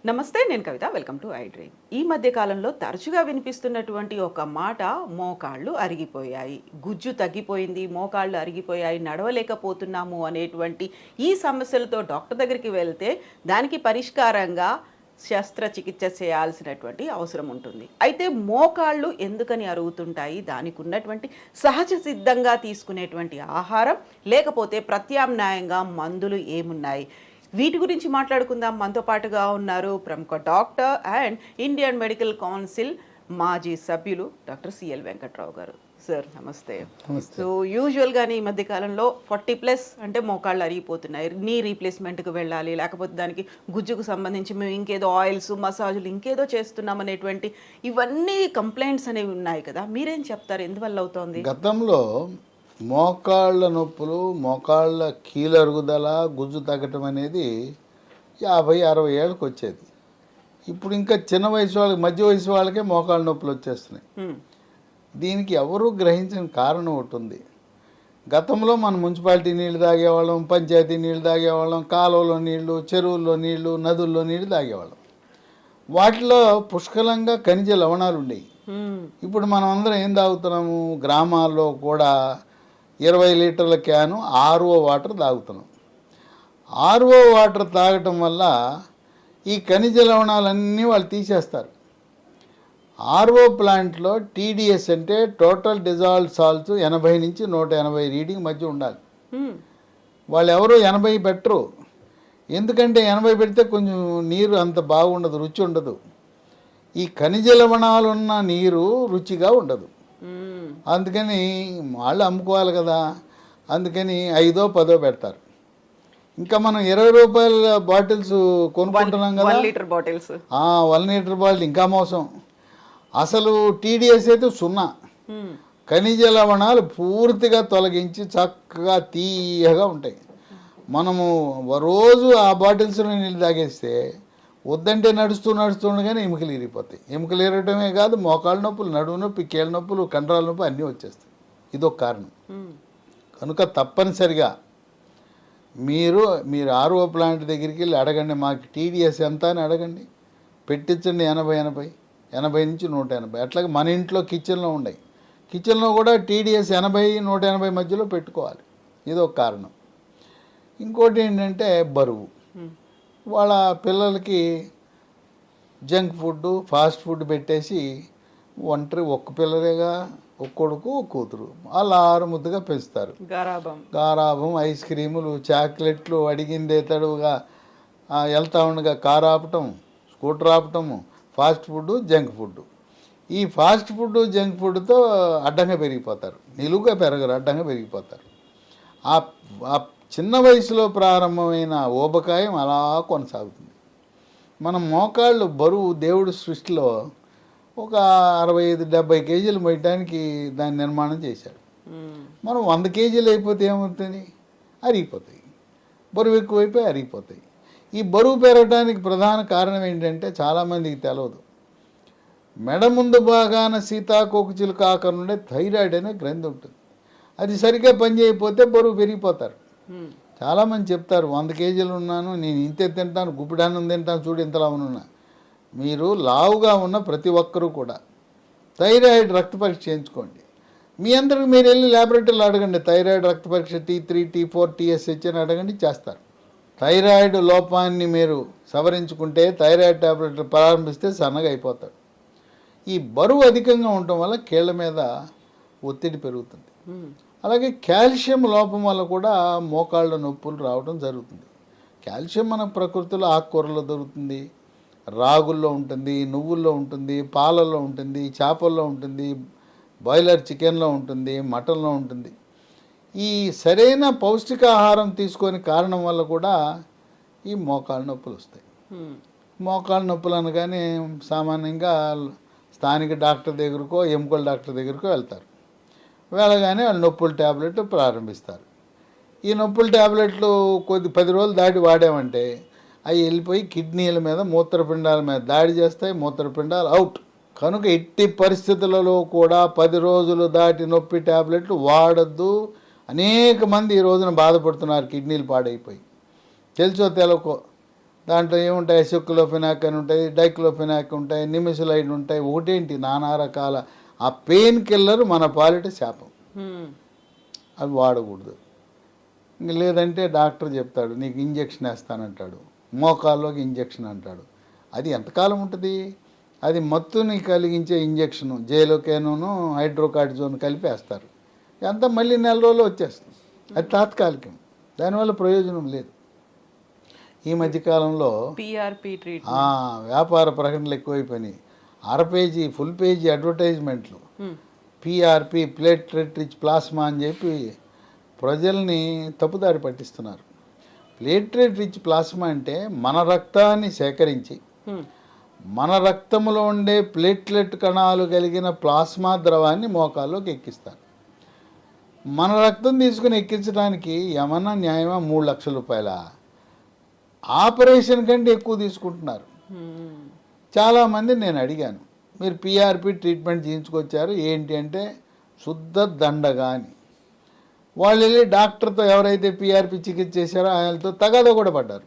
నమస్తే, నేను Kavitha. Welcome to I dream. ఈ మధ్య కాలంలో తరచుగా వినిపిస్తున్నటువంటి ఒక మాట, మోకాళ్ళు అరిగిపోయాయి, గుజ్జు తగ్గిపోయింది, మోకాళ్ళు అరిగిపోయాయి, నడవలేకపోతున్నాము అనేటువంటి ఈ సమస్యలతో డాక్టర్ దగ్గరికి వెళ్తే దానికి పరిష్కారంగా శస్త్రచికిత్స చేయాల్సినటువంటి అవసరం ఉంటుంది. అయితే మోకాళ్ళు ఎందుకని అరుగుతుంటాయి? దానికి ఉన్నటువంటి సహజ సిద్ధంగా తీసుకునేటువంటి ఆహారం, లేకపోతే ప్రత్యామ్నాయంగా మందులు ఏమున్నాయి? వీటి గురించి మాట్లాడుకుందాం. మనతో పాటుగా ఉన్నారు ప్రముఖ doctor and Indian medical council మాజీ సభ్యులు డాక్టర్ సిఎల్ వెంకట్రావు గారు. సార్ నమస్తే. సో యూజువల్గానే ఈ మధ్య కాలంలో 40+ అంటే మోకాళ్ళు అరిగిపోతున్నాయి, నీ రీప్లేస్మెంట్కి వెళ్ళాలి, లేకపోతే దానికి గుజ్జుకు సంబంధించి మేము ఇంకేదో ఆయిల్స్, మసాజులు ఇంకేదో చేస్తున్నాం అనేటువంటి ఇవన్నీ కంప్లైంట్స్ అనేవి ఉన్నాయి కదా, మీరేం చెప్తారు? ఎందువల్ల అవుతోంది? గతంలో మోకాళ్ళ నొప్పులు, మోకాళ్ళ కీలరుగుదల, గుజ్జు తగ్గటం అనేది 50-60 ఏళ్ళకి వచ్చేది. ఇప్పుడు ఇంకా చిన్న వయసు వాళ్ళకి, మధ్య వయసు వాళ్ళకే మోకాళ్ళ నొప్పులు వచ్చేస్తున్నాయి. దీనికి ఎవరూ గ్రహించిన కారణం ఒకటి ఉంది. గతంలో మనం మున్సిపాలిటీ నీళ్లు తాగేవాళ్ళం, పంచాయతీ నీళ్లు తాగేవాళ్ళం, కాలువలో నీళ్లు, చెరువుల్లో నీళ్లు, నదుల్లో నీళ్లు తాగేవాళ్ళం. వాటిలో పుష్కలంగా ఖనిజ లవణాలు ఉండేవి. ఇప్పుడు మనం అందరం ఏం తాగుతున్నాము? గ్రామాల్లో కూడా 20 లీటర్ల క్యాను ఆర్ఓ వాటర్ తాగుతున్నాం. ఆర్ఓ వాటర్ తాగటం వల్ల ఈ ఖనిజ లవణాలన్నీ వాళ్ళు తీసేస్తారు. ఆర్ఓ ప్లాంట్లో టీడీఎస్ అంటే టోటల్ డిజాల్వ్ సాల్ట్స్ 80 నుంచి 180 రీడింగ్ మధ్య ఉండాలి. వాళ్ళు ఎవరు 80 పెట్టరు. ఎందుకంటే 80 పెడితే కొంచెం నీరు అంత బాగుండదు, రుచి ఉండదు. ఈ ఖనిజ లవణాలు ఉన్న నీరు రుచిగా ఉండదు. అందుకని వాళ్ళు అమ్ముకోవాలి కదా, అందుకని 5-10 పెడతారు. ఇంకా మనం 20 రూపాయల బాటిల్స్ కొనుక్కుంటున్నాం కదా, 1 లీటర్ బాటిల్స్. 1 లీటర్ బాటిల్ ఇంకా మోసం. అసలు టీడీఎస్ అయితే 0. ఖనిజ లవణాలు పూర్తిగా తొలగించి చక్కగా తీయగా ఉంటాయి. మనము రోజు ఆ బాటిల్స్లో నీళ్ళు తాగేస్తే వద్దంటే నడుస్తుండగానే ఎముకలు ఇరిగిపోతాయి. ఎముకలు ఇరగటమే కాదు, మోకాళ్ళ నొప్పులు, నడుము నొప్పి, కీళ్ళ నొప్పులు, కండరాల నొప్పి అన్నీ వచ్చేస్తాయి. ఇదొక కారణం. కనుక తప్పనిసరిగా మీరు ఆర్ఓ ప్లాంట్ దగ్గరికి వెళ్ళి అడగండి, మాకు టీడీఎస్ ఎంత అని అడగండి, పెట్టించండి. 80 నుంచి 180. అట్లాగే మన ఇంట్లో కిచెన్లో ఉన్నాయి, కిచెన్లో కూడా టీడీఎస్ 80-180 మధ్యలో పెట్టుకోవాలి. ఇదొక కారణం. ఇంకోటి ఏంటంటే బరువు. వాళ్ళ పిల్లలకి జంక్ ఫుడ్, ఫాస్ట్ ఫుడ్ పెట్టేసి ఒక్క పిల్లలేగా, ఒక కొడుకు, ఒక కూతురు, వాళ్ళు 6 ముద్దుగా పెంచుతారు. గారాబం, ఐస్ క్రీములు, చాక్లెట్లు, అడిగిందే తడువుగా వెళ్తా ఉండగా కారు ఆపటం, స్కూటర్ ఆపటము, ఫాస్ట్ ఫుడ్, జంక్ ఫుడ్. ఈ ఫాస్ట్ ఫుడ్, జంక్ ఫుడ్తో అడ్డంగా పెరిగిపోతారు. నిలువుగా పెరగరు, అడ్డంగా పెరిగిపోతారు. ఆ చిన్న వయసులో ప్రారంభమైన ఊబకాయం అలా కొనసాగుతుంది. మన మోకాళ్ళు బరువు దేవుడి సృష్టిలో ఒక 65-70 కేజీలు మోయడానికి దాన్ని నిర్మాణం చేశాడు. మనం 100 కేజీలు అయిపోతే ఏమవుతుంది? అరిగిపోతాయి. బరువు ఎక్కువైపోయి అరిగిపోతాయి. ఈ బరువు పెరగడానికి ప్రధాన కారణం ఏంటంటే చాలామందికి తెలియదు. మెడ ముందు భాగాన సీతాకోకచిలుక ఆకారం ఉండే థైరాయిడ్ అనే గ్రంథి ఉంటుంది. అది సరిగ్గా పనిచేయకపోతే బరువు పెరిగిపోతారు. చాలామంది చెప్తారు, 100 కేజీలు ఉన్నాను, నేను ఇంతే తింటాను, గుప్పిడాన్నం తింటాను, చూడు ఇంతలా ఉన్నా. మీరు లావుగా ఉన్న ప్రతి ఒక్కరూ కూడా థైరాయిడ్ రక్త పరీక్ష చేయించుకోండి. మీ అందరికి మీరు వెళ్ళి ల్యాబొరేటరీలో అడగండి, థైరాయిడ్ రక్త పరీక్ష T3, T4, TSH అని అడగండి, చేస్తారు. థైరాయిడ్ లోపాన్ని మీరు సవరించుకుంటే, థైరాయిడ్ టాబ్లెట్లు ప్రారంభిస్తే సన్నగా అయిపోతాడు. ఈ బరువు అధికంగా ఉండటం వల్ల కీళ్ళ మీద ఒత్తిడి పెరుగుతుంది. అలాగే కాల్షియం లోపం వల్ల కూడా మోకాళ్ళ నొప్పులు రావడం జరుగుతుంది. కాల్షియం మన ప్రకృతిలో ఆకుకూరలో దొరుకుతుంది, రాగుల్లో ఉంటుంది, నువ్వుల్లో ఉంటుంది, పాలల్లో ఉంటుంది, చేపల్లో ఉంటుంది, బాయిలర్ చికెన్లో ఉంటుంది, మటన్లో ఉంటుంది. ఈ సరైన పౌష్టికాహారం తీసుకొని కారణం వల్ల కూడా ఈ మోకాళ్ళ నొప్పులు వస్తాయి. మోకాళ్ళ నొప్పులు అనగానే సామాన్యంగా స్థానిక డాక్టర్ దగ్గరకో, ఎముకల డాక్టర్ దగ్గరకో వెళ్తారు. వెళ్ళగానే వాళ్ళు నొప్పుల ట్యాబ్లెట్ ప్రారంభిస్తారు. ఈ నొప్పుల ట్యాబ్లెట్లు 10 రోజులు దాటి వాడామంటే అవి వెళ్ళిపోయి కిడ్నీల మీద, మూత్రపిండాల మీద దాడి చేస్తాయి. మూత్రపిండాలు అవుట్. కనుక ఎట్టి పరిస్థితులలో కూడా 10 రోజులు దాటి నొప్పి ట్యాబ్లెట్లు వాడద్దు. అనేక మంది ఈ రోజున బాధపడుతున్నారు, కిడ్నీలు పాడైపోయి. తెలుసో తెలకో దాంట్లో ఏముంటాయి, సెక్యులోఫెనాక్ అని ఉంటాయి, డైక్లోఫెనాక్ ఉంటాయి, నిమిసలైడ్ ఉంటాయి, ఒకటేంటి నానా రకాల. ఆ పెయిన్ కిల్లర్ మన పాలిట శాపం. అవి వాడకూడదు. ఇంక లేదంటే డాక్టర్ చెప్తాడు నీకు ఇంజెక్షన్ వేస్తానంటాడు, మోకాల్లోకి ఇంజెక్షన్ అంటాడు. అది ఎంతకాలం ఉంటుంది? అది మత్తుని కలిగించే ఇంజెక్షను, జైలోకేనూను హైడ్రోకార్టిజోన్ కలిపి వేస్తారు. అంతా మళ్ళీ నెల రోజులు వచ్చేస్తుంది. అది తాత్కాలికం, దానివల్ల ప్రయోజనం లేదు. ఈ మధ్యకాలంలో పిఆర్పి ట్రీట్మెంట్ వ్యాపార ప్రకటనలు ఎక్కువైపోయినాయి. పేజీ ఫుల్ పేజీ అడ్వర్టైజ్మెంట్లు, పిఆర్పి ప్లేట్లెట్ రిచ్ ప్లాస్మా అని చెప్పి ప్రజల్ని తప్పుదారి పట్టిస్తున్నారు. ప్లేట్లెట్ రిచ్ ప్లాస్మా అంటే మన రక్తాన్ని సేకరించి మన రక్తంలో ఉండే ప్లేట్లెట్ కణాలు కలిగిన ప్లాస్మా ద్రవాన్ని మోకాల్లోకి ఎక్కిస్తారు. మన రక్తం తీసుకుని ఎక్కించడానికి ఏమన్నా న్యాయమా? 3 లక్షల రూపాయల ఆపరేషన్ కంటే ఎక్కువ తీసుకుంటున్నారు. చాలామంది నేను అడిగాను, మీరు పిఆర్పి ట్రీట్మెంట్ చేయించుకొచ్చారు ఏంటి అంటే, శుద్ధ దండగా అని. వాళ్ళు వెళ్ళి డాక్టర్తో ఎవరైతే పిఆర్పి చికిత్స చేశారో ఆయనతో తగాదా కూడా పడ్డారు.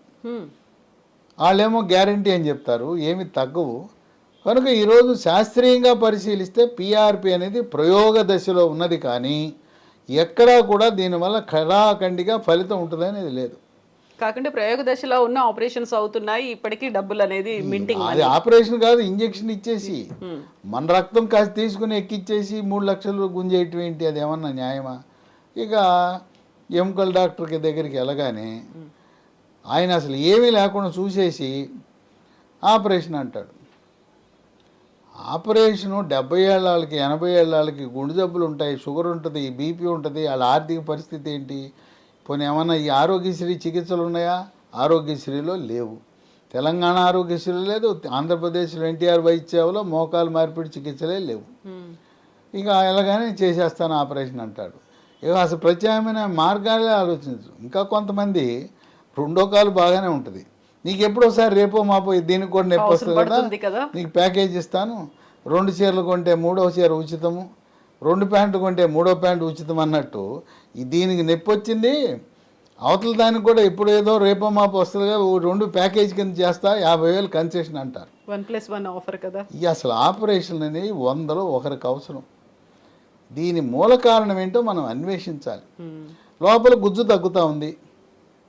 వాళ్ళేమో గ్యారంటీ అని చెప్తారు, ఏమి తగ్గవు. కనుక ఈరోజు శాస్త్రీయంగా పరిశీలిస్తే పిఆర్పి అనేది ప్రయోగ దశలో ఉన్నది, కానీ ఎక్కడా కూడా దీనివల్ల ఖరాఖండిగా ఫలితం ఉంటుందనేది లేదు. కాకుండా ప్రయోగ దశలో ఉన్న ఆపరేషన్స్ అవుతున్నాయి, ఇప్పటికీ డబ్బులు అనేది మింటింగ్. అది ఆపరేషన్ కాదు, ఇంజెక్షన్ ఇచ్చేసి మన రక్తం కాస్త తీసుకుని ఎక్కిచ్చేసి 3 లక్షలు గుంజేయటం ఏంటి? అది ఏమన్నా న్యాయమా? ఇక ఎముకల డాక్టర్కి దగ్గరికి వెళ్ళగానే ఆయన అసలు ఏమీ లేకుండా చూసేసి ఆపరేషన్ అంటాడు. ఆపరేషను 70 ఏళ్ళ వాళ్ళకి 80 ఏళ్ళ వాళ్ళకి గుండె జబ్బులు ఉంటాయి, షుగర్ ఉంటుంది, బీపీ ఉంటుంది, వాళ్ళ ఆర్థిక పరిస్థితి ఏంటి? పోనీ ఏమన్నా ఈ ఆరోగ్యశ్రీ చికిత్సలు ఉన్నాయా? ఆరోగ్యశ్రీలో లేవు. తెలంగాణ ఆరోగ్యశ్రీ లేదు, ఆంధ్రప్రదేశ్లో ఎన్టీఆర్ వైద్యసేవలో మోకాలు మార్పిడి చికిత్సలే లేవు. ఇక ఎలాగానే చేసేస్తాను ఆపరేషన్ అంటాడు. ఇక అసలు ప్రత్యామ్నాయ మార్గాలే ఆలోచించు. ఇంకా కొంతమంది రెండో కాలు బాగానే ఉంటుంది, నీకు ఎప్పుడోసారి రేపో మాపో దీనికి కూడా నొప్పి వస్తుంది కదా, నీకు ప్యాకేజ్ ఇస్తాను, 2 చీరలు కొంటే 3వ చీర ఉచితము, 2 ప్యాంట్లు కొంటే 3వ ప్యాంటు ఉచితం అన్నట్టు దీనికి నొప్పి వచ్చింది, అవతల దానికి కూడా ఇప్పుడు ఏదో రేపో మాపో వస్తుందిగా 2 ప్యాకేజ్ కింద చేస్తా 50,000 కన్సెషన్ అంటారు. 1+1 ఆఫర్ కదా. ఇక అసలు ఆపరేషన్ అనేది 100లో ఒకరికి అవసరం. దీని మూల కారణం ఏంటో మనం అన్వేషించాలి. లోపల గుజ్జు తగ్గుతూ ఉంది,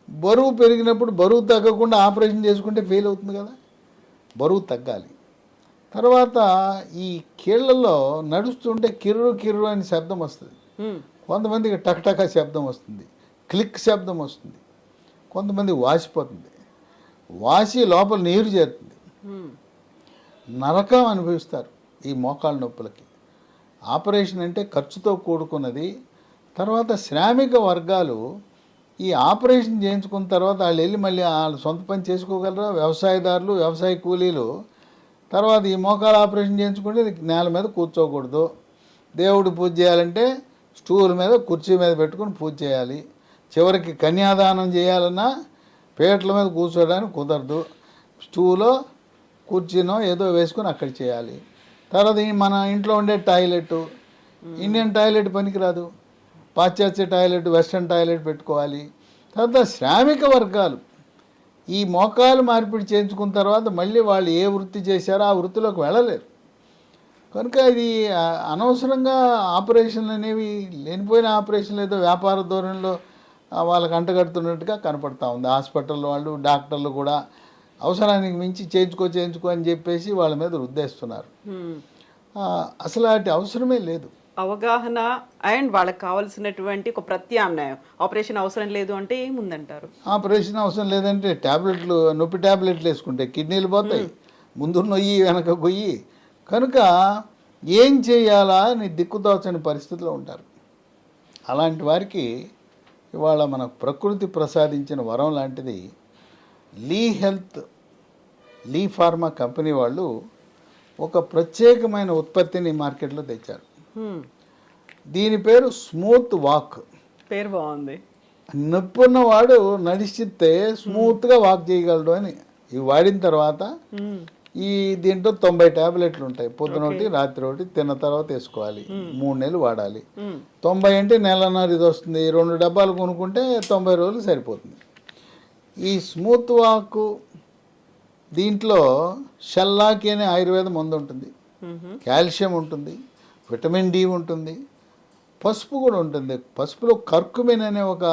బరువు పెరిగినప్పుడు బరువు తగ్గకుండా ఆపరేషన్ చేసుకుంటే ఫెయిల్ అవుతుంది కదా. బరువు తగ్గాలి. తర్వాత ఈ కీళ్లలో నడుస్తుంటే కిర్రు కిర్రు అని శబ్దం వస్తుంది, కొంతమందికి టక్టక శబ్దం వస్తుంది, క్లిక్ శబ్దం వస్తుంది, కొంతమంది వాసిపోతుంది, వాసి లోపల నీరు చేరుతుంది, నరకం అనుభవిస్తారు ఈ మోకాళ్ళ నొప్పులకి. ఆపరేషన్ అంటే ఖర్చుతో కూడుకున్నది. తర్వాత శ్రామిక వర్గాలు ఈ ఆపరేషన్ చేయించుకున్న తర్వాత వాళ్ళు వెళ్ళి మళ్ళీ వాళ్ళు సొంత పని చేసుకోగలరా? వ్యవసాయదారులు, వ్యవసాయ కూలీలు. తర్వాత ఈ మోకాల ఆపరేషన్ చేయించుకుంటే నేల మీద కూర్చోకూడదు, దేవుడు పూజ చేయాలంటే స్టూల్ మీద కుర్చీ మీద పెట్టుకుని పూజ చేయాలి, చివరికి కన్యాదానం చేయాలన్నా పీటల మీద కూర్చోడానికి కుదరదు, స్టూలో కుర్చీనో ఏదో వేసుకొని అక్కడ చేయాలి. తర్వాత మన ఇంట్లో ఉండే టాయిలెట్, ఇండియన్ టాయిలెట్ పనికిరాదు, పాశ్చాత్య టాయిలెట్, వెస్ట్రన్ టాయిలెట్ పెట్టుకోవాలి. తర్వాత శ్రామిక వర్గాలు ఈ మోకాలు మార్పిడి చేయించుకున్న తర్వాత మళ్ళీ వాళ్ళు ఏ వృత్తి చేశారో ఆ వృత్తిలోకి వెళ్ళలేరు. కనుక ఇది అనవసరంగా ఆపరేషన్లు అనేవి, లేనిపోయిన ఆపరేషన్లు ఏదో వ్యాపార ధోరణిలో వాళ్ళకి అంటగడుతున్నట్టుగా కనపడతా ఉంది. హాస్పిటల్ వాళ్ళు, డాక్టర్లు కూడా అవసరానికి మించి చేయించుకో అని చెప్పేసి వాళ్ళ మీద రుద్దేస్తున్నారు. అసలు వాటి అవసరమే లేదు. అవగాహన అండ్ వాళ్ళకి కావాల్సినటువంటి ఒక ప్రత్యామ్నాయం. ఆపరేషన్ అవసరం లేదు అంటే ఏముందంటారు? ఆపరేషన్ అవసరం లేదంటే ట్యాబ్లెట్లు, నొప్పి ట్యాబ్లెట్లు వేసుకుంటే కిడ్నీలు పోతాయి, ముందు నొయ్యి వెనక గొయ్యి. కనుక ఏం చేయాలా అని దిక్కుతోచని పరిస్థితిలో ఉంటారు. అలాంటి వారికి ఇవాళ మన ప్రకృతి ప్రసాదించిన వరం లాంటిది లీ హెల్త్, లీ ఫార్మా కంపెనీ వాళ్ళు ఒక ప్రత్యేకమైన ఉత్పత్తిని మార్కెట్లో తెచ్చారు. దీని పేరు స్మూత్ వాక్. పేరు బాగుంది. నొప్పి ఉన్నవాడు నడిచితే స్మూత్గా వాక్ చేయగలడు అని. ఇవి వాడిన తర్వాత ఈ దీంట్లో 90 ట్యాబ్లెట్లు ఉంటాయి. పొద్దున ఒకటి, రాత్రి ఒకటి, తిన్న తర్వాత వేసుకోవాలి. 3 నెలలు వాడాలి. 90 అంటే నెలన్నర ఇది వస్తుంది. 2 డబ్బాలు కొనుక్కుంటే 90 రోజులు సరిపోతుంది. ఈ స్మూత్ వాక్ దీంట్లో షెల్లాకి అనే ఆయుర్వేద మందు ఉంటుంది, మ్మ్. కాల్షియం ఉంటుంది, విటమిన్ డి ఉంటుంది, పసుపు కూడా ఉంటుంది. పసుపులో కర్కుమిన్ అనే ఒక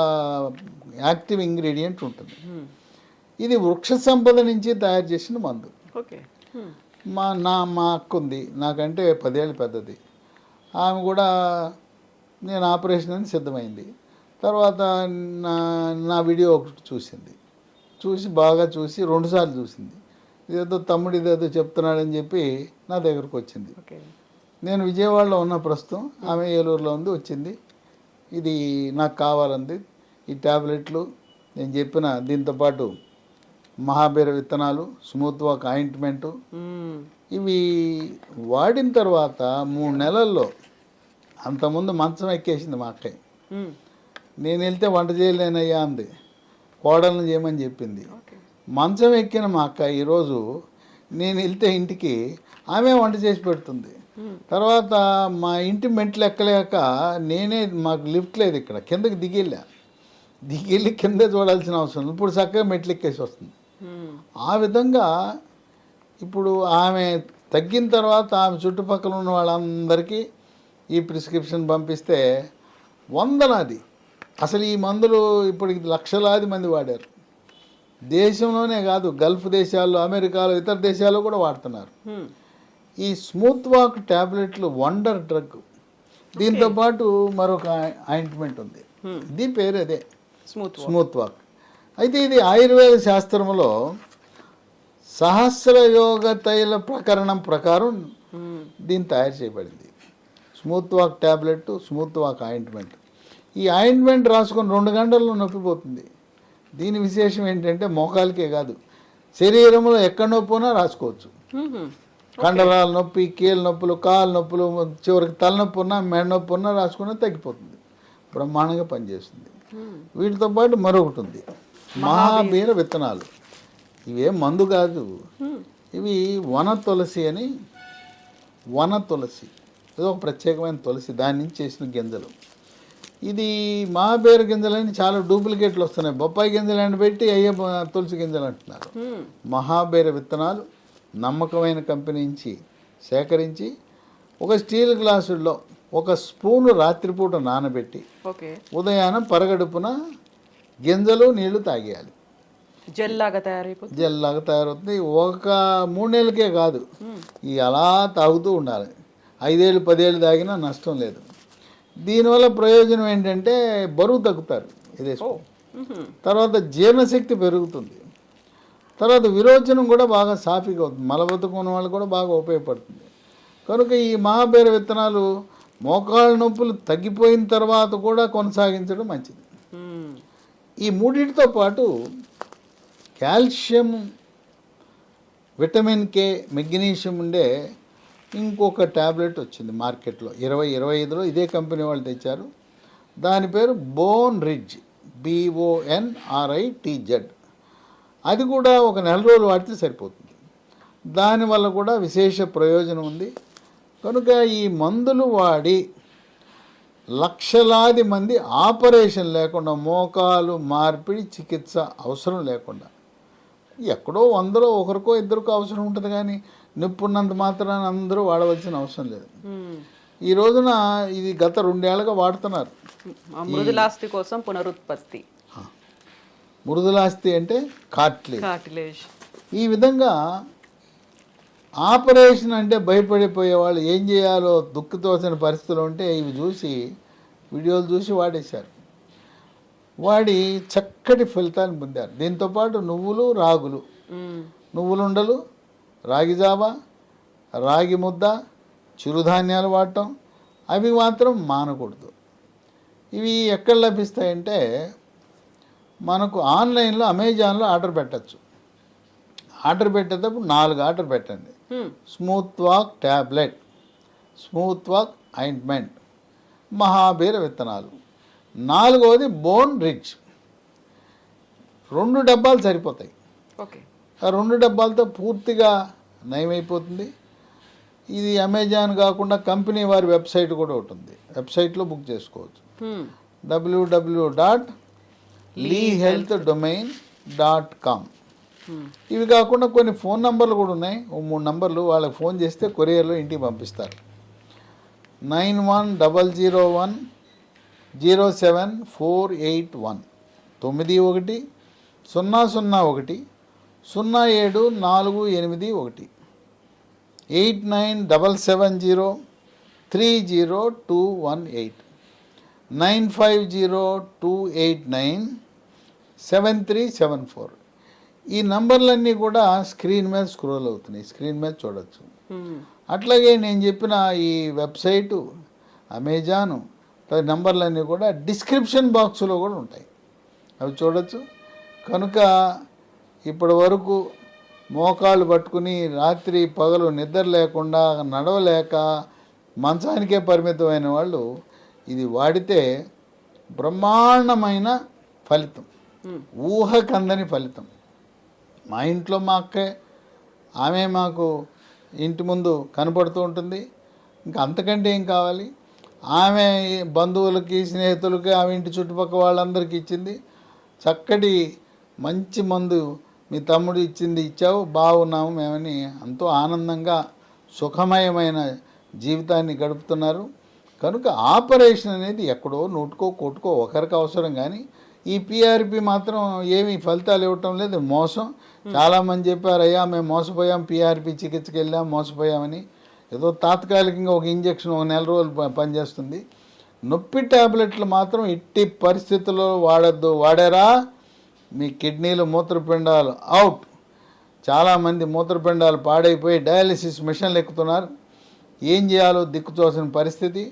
యాక్టివ్ ఇంగ్రీడియంట్ ఉంటుంది. మ్మ్. ఇది వృక్ష సంపద నుంచి తయారు చేసిన మందు. ఓకే. మ్మ్. మా అక్క ఉంది, నాకంటే 10 ఏళ్ళు పెద్దది. ఆమె కూడా నేను ఆపరేషన్ అని సిద్ధమైంది. తర్వాత నా వీడియో ఒకటి చూసి బాగా చూసి 2 సార్లు చూసింది. ఇదేదో తమ్ముడు ఇదేదో చెప్తున్నాడని చెప్పి నా దగ్గరకు వచ్చింది. ఓకే. నేను విజయవాడలో ఉన్న ప్రస్తుతం, ఆమె ఏలూరులో ఉంది. వచ్చింది, ఇది నాకు కావాలంది. ఈ ట్యాబ్లెట్లు నేను చెప్పిన దీంతోపాటు మహాబీర విత్తనాలు, స్మూత్ వాక్ ఆయింట్మెంటు, మ్మ్. ఇవి వాడిన తర్వాత 3 నెలల్లో అంతకుముందు మంచం ఎక్కేసింది మా అక్కయ్య. మ్మ్. నేను వెళ్తే వంట చేయలేనయ్యా అంది, కోడలను చేయమని చెప్పింది. ఓకే. మంచం ఎక్కిన మా అక్క ఈరోజు నేను వెళ్తే ఇంటికి ఆమె వంట చేసి పెడుతుంది. మ్మ్. తర్వాత మా ఇంటి మెట్లు ఎక్కలేక నేనే, మాకు లిఫ్ట్ లేదు ఇక్కడ, కిందకి దిగెళ్ళి కిందే చూడాల్సిన అవసరం ఉంది. ఇప్పుడు చక్కగా మెట్లు ఎక్కేసి వస్తుంది. మ్మ్. ఆ విధంగా ఇప్పుడు ఆమె తగ్గిన తర్వాత ఆమె చుట్టుపక్కల ఉన్న వాళ్ళందరికీ ఈ ప్రిస్క్రిప్షన్ పంపిస్తే వందలాది, అసలు ఈ మందులు ఇప్పటికి లక్షలాది మంది వాడారు. దేశంలోనే కాదు, గల్ఫ్ దేశాల్లో, అమెరికాలో, ఇతర దేశాల్లో కూడా వాడుతున్నారు. మ్మ్. ఈ స్మూత్ వాక్ ట్యాబ్లెట్లు వండర్ డ్రగ్. దీంతోపాటు మరొక ఆయింట్మెంట్ ఉంది, ఇది పేరు అదే స్మూత్ వాక్. అయితే ఇది ఆయుర్వేద శాస్త్రంలో సహస్రయోగ తైల ప్రకరణం ప్రకారం మ్మ్. దీన్ని తయారు చేయబడింది. Smooth walk tablet, smooth walk ointment. ఈ ఆయింట్మెంట్ రాసుకొని 2 గంటల్లో నొప్పిపోతుంది. దీని విశేషం ఏంటంటే మోకాలకే కాదు, శరీరంలో ఎక్కడ నొప్పునా రాసుకోవచ్చు. మ్మ్. కండరాల నొప్పి, కీళ్ళ నొప్పులు, కాళ్ళ నొప్పులు, చివరికి తలనొప్పి ఉన్నా, మెడ నొప్పి ఉన్నా రాసుకున్నా తగ్గిపోతుంది. బ్రహ్మాండంగా పనిచేస్తుంది. మ్మ్. వీటితో పాటు మరొకటి ఉంది, మహాబీర విత్తనాలు. ఇవేం మందు కాదు, మ్మ్. ఇవి వన తులసి అని, వన తులసి ఇది ఒక ప్రత్యేకమైన తులసి, దాని నుంచి చేసిన గింజలు. ఇది మహాబీర గింజలని చాలా డూప్లికేట్లు వస్తున్నాయి. బొప్పాయి గింజలు పెట్టి అయ్యే తులసి గింజలు అంటున్నారు. మ్మ్. మహాబీర విత్తనాలు నమ్మకమైన కంపెనీ నుంచి సేకరించి ఒక స్టీల్ గ్లాసుల్లో 1 స్పూను రాత్రిపూట నానబెట్టి ఓకే. ఉదయాన్నం పరగడుపున గింజలు నీళ్లు తాగేయాలి. జెల్ లాగా తయారైపోతుంది. జెల్లాగా తయారవుతుంది. 3 నెలలకే కాదు, ఈ అలా తాగుతూ ఉండాలి. 5 ఏళ్ళు 10 ఏళ్ళు తాగినా నష్టం లేదు. దీనివల్ల ప్రయోజనం ఏంటంటే బరువు తగ్గుతారు ఇదే. మ్మ్. తర్వాత జీర్ణశక్తి పెరుగుతుంది. తర్వాత విరోచనం కూడా బాగా సాఫీగా అవుతుంది. మలబద్ధకం ఉన్న వాళ్ళు కూడా బాగా ఉపయోగపడుతుంది. కనుక ఈ మహాబీర విత్తనాలు మోకాళ్ళ నొప్పులు తగ్గిపోయిన తర్వాత కూడా కొనసాగించడం మంచిది. మ్మ్. ఈ మూడింటితో పాటు కాల్షియం, విటమిన్ కే, మెగ్నీషియం ఉండే ఇంకొక ట్యాబ్లెట్ వచ్చింది మార్కెట్లో 2025లో. ఇదే కంపెనీ వాళ్ళు తెచ్చారు. దాని పేరు బోన్ రిడ్జ్, BONRITZ. అది కూడా ఒక 4 రోజులు వాడితే సరిపోతుంది. దానివల్ల కూడా విశేష ప్రయోజనం ఉంది. కనుక ఈ మందులు వాడి లక్షలాది మంది ఆపరేషన్ లేకుండా, మోకాలు మార్పిడి చికిత్స అవసరం లేకుండా, ఎక్కడో 100లో ఒకరికో ఇద్దరికో అవసరం ఉంటుంది, కానీ నొప్పున్నంత మాత్రాన అందరూ వాడవలసిన అవసరం లేదు. మ్మ్. ఈ రోజున ఇది గత 2 ఏళ్ళుగా వాడుతున్నారు. మృదులాస్తి కోసం పునరుత్పత్తి, మృదులాస్తి అంటే కార్టిలేజ్. ఈ విధంగా ఆపరేషన్ అంటే భయపడిపోయే వాళ్ళు ఏం చేయాలో దుఃఖతోసిన పరిస్థితులు ఉంటే ఇవి చూసి, వీడియోలు చూసి వాడేశారు. వాడి చక్కటి ఫలితాన్ని పొందారు. దీంతోపాటు నువ్వులు, రాగులు, మ్మ్. నువ్వులుండలు, రాగి జావా, రాగి ముద్ద, చిరుధాన్యాలు వాడటం, అవి మాత్రం మానకూడదు. ఇవి ఎక్కడ లభిస్తాయంటే మనకు ఆన్లైన్లో, అమెజాన్లో ఆర్డర్ పెట్టచ్చు. ఆర్డర్ పెట్టేటప్పుడు 4 ఆర్డర్ పెట్టండి. మ్మ్. Smooth walk tablet, smooth walk ointment, మహాబీర విత్తనాలు, 4వది బోన్ రిడ్జ్. 2 డబ్బాలు సరిపోతాయి. ఓకే. ఆ 2 డబ్బాలతో పూర్తిగా నయమైపోతుంది. ఇది అమెజాన్ కాకుండా కంపెనీ వారి వెబ్సైట్ కూడా ఉంటుంది. వెబ్సైట్లో బుక్ చేసుకోవచ్చు. మ్మ్. www.leehealthdomain.com. ఇవి కాకుండా కొన్ని ఫోన్ నంబర్లు కూడా ఉన్నాయి, 3 నంబర్లు. వాళ్ళకి ఫోన్ చేస్తే కొరియర్లో ఇంటికి పంపిస్తారు. 9100107481 91001001 0748 8977030218 9502897374. ఈ నంబర్లన్నీ కూడా స్క్రీన్ మీద స్క్రోల్ అవుతున్నాయి, స్క్రీన్ మీద చూడొచ్చు. అట్లాగే నేను చెప్పిన ఈ వెబ్సైటు, అమెజాను నంబర్లన్నీ కూడా డిస్క్రిప్షన్ బాక్స్లో కూడా ఉంటాయి, అవి చూడొచ్చు. కనుక ఇప్పటి వరకు మోకాళ్ళు పట్టుకుని రాత్రి పగలు నిద్ర లేకుండా నడవలేక మంచానికే పరిమితమైన వాళ్ళు ఇది వాడితే బ్రహ్మాండమైన ఫలితం, ఊహకందని ఫలితం. మా ఇంట్లో మా అక్కే, ఆమె మాకు ఇంటి ముందు కనపడుతూ ఉంటుంది. ఇంకా అంతకంటే ఏం కావాలి? ఆమె బంధువులకి స్నేహితులకి ఆమె ఇంటి చుట్టుపక్కల వాళ్ళందరికీ ఇచ్చింది. చక్కటి మంచి మందు మీ తమ్ముడు ఇచ్చింది ఇచ్చావు, బాగున్నాము మేమని ఎంతో ఆనందంగా సుఖమయమైన జీవితాన్ని గడుపుతున్నారు. కనుక ఆపరేషన్ అనేది ఎక్కడో నూటుకో కోటుకో ఒకరికి అవసరం, కానీ ఈ పిఆర్పి మాత్రం ఏమీ ఫలితాలు ఇవ్వటం లేదు, మోసం. చాలామంది చెప్పారు, అయ్యా మేము మోసపోయాం, పిఆర్పి చికిత్సకి వెళ్ళాం మోసపోయామని. ఏదో తాత్కాలికంగా ఒక ఇంజక్షన్ 1 నెల రోజులు పనిచేస్తుంది. నొప్పి ట్యాబ్లెట్లు మాత్రం ఎట్టి పరిస్థితుల్లో వాడద్దు. వాడారా మీ కిడ్నీలు మూత్రపిండాలు అవుట్. చాలామంది మూత్రపిండాలు పాడైపోయి డయాలిసిస్ మిషన్లు ఎక్కుతున్నారు. ఏం చేయాలో దిక్కుతోసిన పరిస్థితి.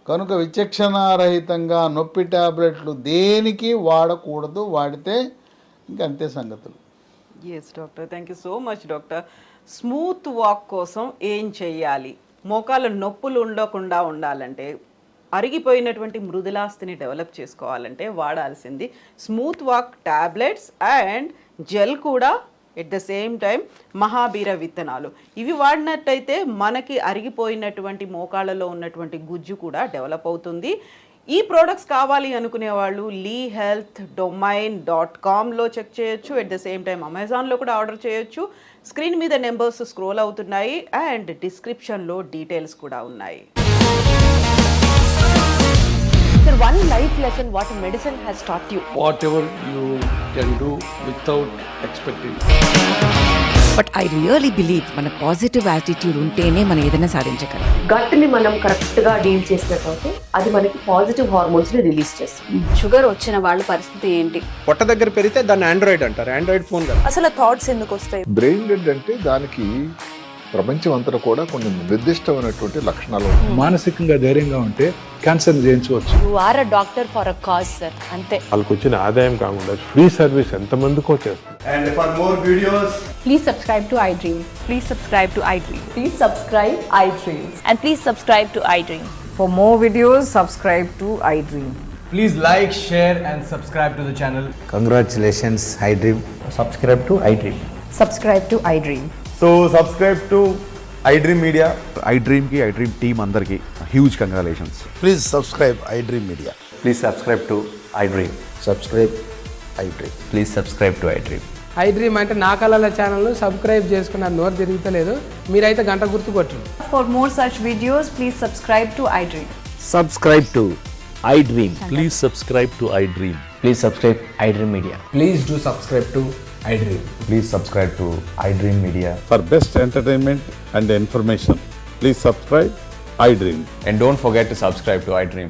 కనుక విచక్షణారహితంగా నొప్పి ట్యాబ్లెట్లు దేనికి వాడకూడదు, వాడితే ఇంకంతే సంగతులు. Yes doctor, thank you so much doctor. Smooth walk కోసం ఏం చెయ్యాలి? మోకాళ్ళ నొప్పులు ఉండకుండా ఉండాలంటే, అరిగిపోయినటువంటి మృదులాస్థిని డెవలప్ చేసుకోవాలంటే వాడాల్సింది smooth walk tablets and gel కూడా, ఎట్ ద సేమ్ టైం మహాబీర విత్తనాలు. ఇవి వాడినట్టయితే మనకి అరిగిపోయినటువంటి మోకాళ్ళలో ఉన్నటువంటి గుజ్జు కూడా డెవలప్ అవుతుంది. ఈ ప్రోడక్ట్స్ కావాలి అనుకునే వాళ్ళు leehealthdomain.comలో చెక్ చేయొచ్చు. ఎట్ ద సేమ్ టైం అమెజాన్లో కూడా ఆర్డర్ చేయొచ్చు. స్క్రీన్ మీద నెంబర్స్ స్క్రోల్ అవుతున్నాయి అండ్ డిస్క్రిప్షన్లో డీటెయిల్స్ కూడా ఉన్నాయి. Sir, one life lesson what medicine has taught you. Whatever you can do without expecting. But I really believe మన పాజిటివ్ యాటిట్యూడ్ ఉంటేనే మనం ఏదైనా సాధించగలం. గట్ని మనం కరెక్ట్గా డీల్ చేసినట్లయితే అది మనకి పాజిటివ్ హార్మోన్స్ని రిలీజ్ చేస్తుంది. షుగర్ వచ్చిన వాళ్ళ పరిస్థితి ఏంటి? పొట్ట దగ్గర పెరిగితే దాన్ని ఆండ్రాయిడ్ అంటారు, ఆండ్రాయిడ్ ఫోన్ కాదు. అసలు థాట్స్ ఎందుకు వస్తాయి? బ్రెయిన్ డెడ్ అంటే దానికి ప్రపంచం అంతా కూడా కొన్ని నిర్దిష్టమైనటువంటి లక్షణాలు ఉంటాయి. మానసికంగా ధైర్యంగా ఉంటే క్యాన్సర్ జయించవచ్చు. You are a doctor for a cause sir, అంతే. వాళ్ళకి వచ్చిన ఆదాయం కాకుండా ఫ్రీ సర్వీస్ ఎంతమందికో చేస్తుంది. And for more videos, Please subscribe to iDream. Please subscribe to iDream. Please subscribe iDream. And please subscribe to iDream. For more videos, subscribe to iDream. please like, share and subscribe to the channel. Congratulations, iDream. Subscribe to iDream. Subscribe to iDream. So subscribe to iDream Media. iDream కి iDream team అందరికి huge congratulations. Please subscribe iDream Media. Please subscribe to iDream. Subscribe iDream. Please subscribe to iDream. iDream అంటే నా కళల channel subscribe చేసుకున్న నోరు తిరుగుతలేదు, మీరైతే గంట గుర్తు కొట్టండి. For more such videos, please subscribe to iDream. Subscribe to iDream. Please subscribe to iDream. Please subscribe iDream Media. Please do subscribe to iDream. Please subscribe to iDream Media. For best entertainment and information, please subscribe iDream. And don't forget to subscribe to iDream.